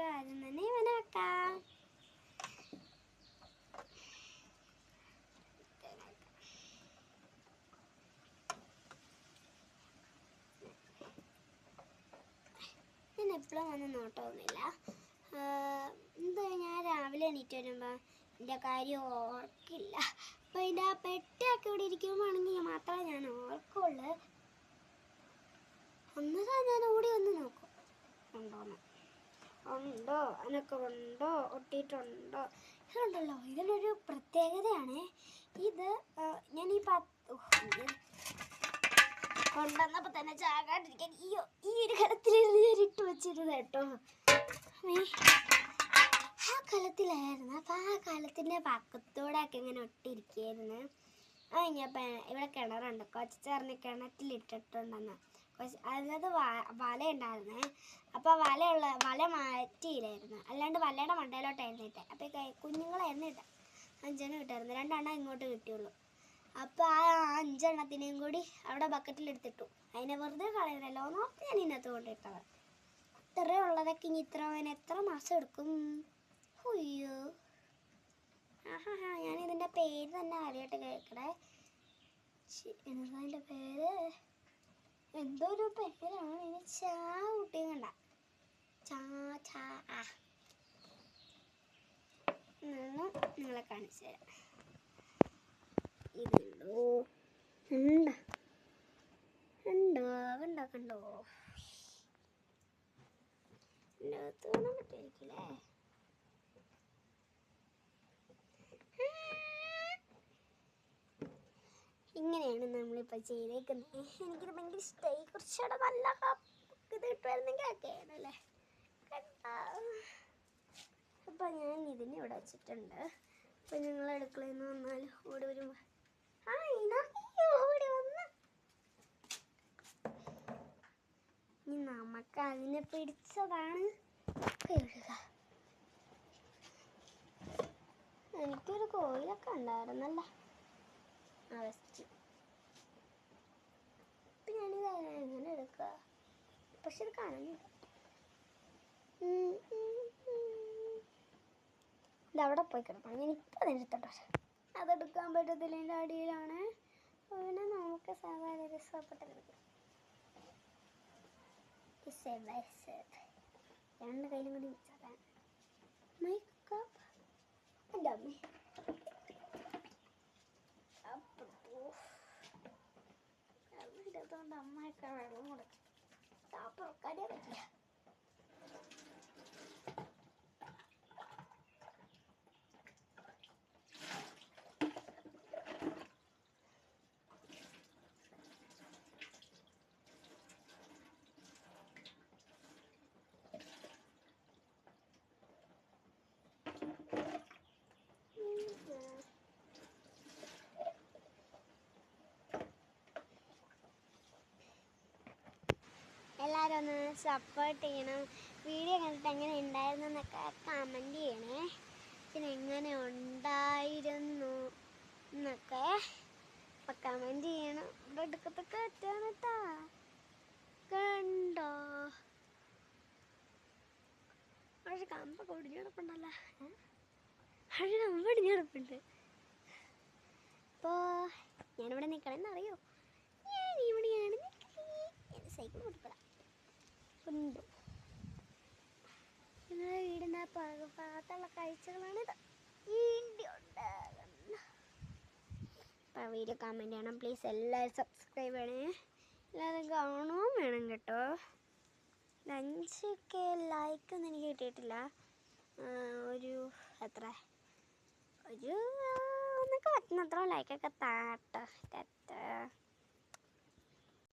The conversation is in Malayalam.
നമുക്ക് ആദ്യം തന്നെ ഇവനെ വെക്കാം. ഞാൻ എപ്പോഴും വന്ന് നോട്ടമൊന്നുമില്ല. എന്താ ഞാൻ രാവിലെ എണീറ്റ് വരുമ്പോൾ എൻ്റെ കാര്യം ഓർക്കില്ല. അപ്പോൾ ഇതിൻ്റെ ആ പെട്ടിയൊക്കെ ഇവിടെ ഇരിക്കുമ്പോഴാണെങ്കിൽ മാത്രമേ ഞാൻ ഓർക്കുള്ളൂ. അന്നേരം ഞാൻ ഓടി വന്ന് നോക്കും ഉണ്ടോന്ന്. ഉണ്ടോ, അതിനൊക്കെ ഉണ്ടോ, ഒട്ടിയിട്ടുണ്ടോ. ഇതുണ്ടല്ലോ, ഇതിനൊരു പ്രത്യേകതയാണ്. ഇത് ഞാൻ ഈ കൊണ്ടുവന്നപ്പോൾ തന്നെ ചാകാണ്ടിരിക്കാൻ ഈ ഒരു കലത്തിലിരുന്ന് ഞാൻ ഇട്ട് വെച്ചിരുന്നു കേട്ടോ. ആ കലത്തിലായിരുന്നു. അപ്പം ആ കലത്തിൻ്റെ പക്കത്തോടെയൊക്കെ ഇങ്ങനെ ഒട്ടിയിരിക്കുകയായിരുന്നു. കഴിഞ്ഞപ്പോൾ ഇവിടെ കിണറുണ്ട്. കൊച്ചറിന് കിണറ്റിലിട്ടിട്ടുണ്ടെന്ന്. അതിനകത്ത് വലയുണ്ടായിരുന്നേ. അപ്പോൾ വല മാറ്റിയില്ലായിരുന്നു. അല്ലാണ്ട് വലയുടെ മണ്ടയിലോട്ടായിരുന്നു ഇട്ടേ. അപ്പോൾ കുഞ്ഞുങ്ങളായിരുന്നു ഇട്ടേ. 5 എണ്ണം ഇട്ടായിരുന്നു. 2 എണ്ണം ഇങ്ങോട്ട് കിട്ടിയുള്ളൂ. അപ്പോൾ ആ 5 എണ്ണത്തിനെയും കൂടി അവിടെ ബക്കറ്റിലെടുത്തിട്ടു. അതിനെ വെറുതെ കളയുന്നല്ലോ നോക്കി ഞാൻ ഇതിനകത്ത് കൊണ്ടിട്ടത്. ഇത്രയും ഉള്ളതൊക്കെ ഇനി എത്ര മാസം എടുക്കും? അയ്യോ, ഞാനിതിൻ്റെ പേര് തന്നെ ആദ്യമായിട്ട് കേൾക്കണേ. എന്നതിൻ്റെ പേര് എന്തോ ഒരു പേരാണ്. ഇനി കുട്ടിയും കണ്ട നിങ്ങളെ കാണിച്ചു തരാം. ഇതുണ്ടോ, കണ്ടോ കണ്ടോ കണ്ടോ കാണാൻ പറ്റുമായിരിക്കില്ലേ? ഇങ്ങനെയാണ് നമ്മളിപ്പോൾ ചെയ്തേക്കുന്നത്. എനിക്കിത് ഭയങ്കര ഇഷ്ടമായി. കുറച്ചുകൂടെ നല്ല ഇത് കിട്ടുമായിരുന്നെങ്കിൽ ഒക്കെയാണല്ലേ. അപ്പോൾ ഞാൻ ഇതിനെ ഇവിടെ വെച്ചിട്ടുണ്ട്. അപ്പോൾ നിങ്ങൾ അടുക്കളയിൽ നിന്ന് വന്നാൽ ഓടി വരുമ്പോൾ ഓടി വന്ന് ഇനി നമുക്ക് അതിനെ പിടിച്ചതാണ് കഴുകുക. എനിക്കൊരു കോയിലൊക്കെ ഉണ്ടായിരുന്നല്ലോ അവസ്ഥ. ഇപ്പം ഞാനിത് എങ്ങനെ എടുക്കുക? പക്ഷെ ഇത് കാണുന്നില്ല. ഇതവിടെ പോയി കിടക്കണം. ഞാനിപ്പോൾ അതെടുത്തോട്ടെ. അതെടുക്കാൻ പറ്റത്തില്ല, എൻ്റെ അടിയിലാണ്. പിന്നെ നമുക്ക് സാധാരണ രസപ്പെട്ടെടുക്കും. 2 കയ്യിലും കൂടി വെച്ചാൽ മേക്കപ്പ് എൻ്റെ അമ്മ. അതുകൊണ്ട് അമ്മയൊക്കെ വെള്ളം കൊടുക്കും. താപ്പറക്കാനേ പറ്റില്ല. എല്ലാവരും ഒന്ന് സപ്പോർട്ട് ചെയ്യണം. വീഡിയോ കണ്ടിട്ട് എങ്ങനെ ഉണ്ടായിരുന്നു എന്നൊക്കെ കമൻറ്റ് ചെയ്യണേ. പിന്നെ എങ്ങനെ ഉണ്ടായിരുന്നു എന്നൊക്കെ അപ്പം കമൻറ്റ് ചെയ്യണം. ഇവിടെ എടുക്കത്തൊക്കെ പറ്റാണ് കേട്ടോ. കണ്ടോ, പക്ഷെ കമ്പൊക്കെ ഒടിഞ്ഞു കിടപ്പുണ്ടല്ലോ. കമ്പ് ഒടിഞ്ഞു കിടപ്പുണ്ട്. അപ്പോൾ ഞാനിവിടെ നിൽക്കണമെന്നറിയോ? ഞാൻ ഇവിടെയാണ് നിൽക്കുന്നത്. സൈക്കിൾ കൊടുക്കണം ഉണ്ട്. നിങ്ങളുടെ വീടിൻ്റെ ഭാഗത്തുള്ള കാഴ്ചകളാണിത്. അപ്പോൾ വീഡിയോ കമൻറ്റ് ചെയ്യണം പ്ലീസ്. എല്ലാവരും സബ്സ്ക്രൈബ് ചെയ്യണേ. എല്ലാവരും കാണുകയും വേണം കേട്ടോ. 5K ലൈക്കൊന്നും എനിക്ക് കിട്ടിയിട്ടില്ല. ഒരു എന്നൊക്കെ പറ്റുന്നത്ര ലൈക്കൊക്കെ താട്ടോ.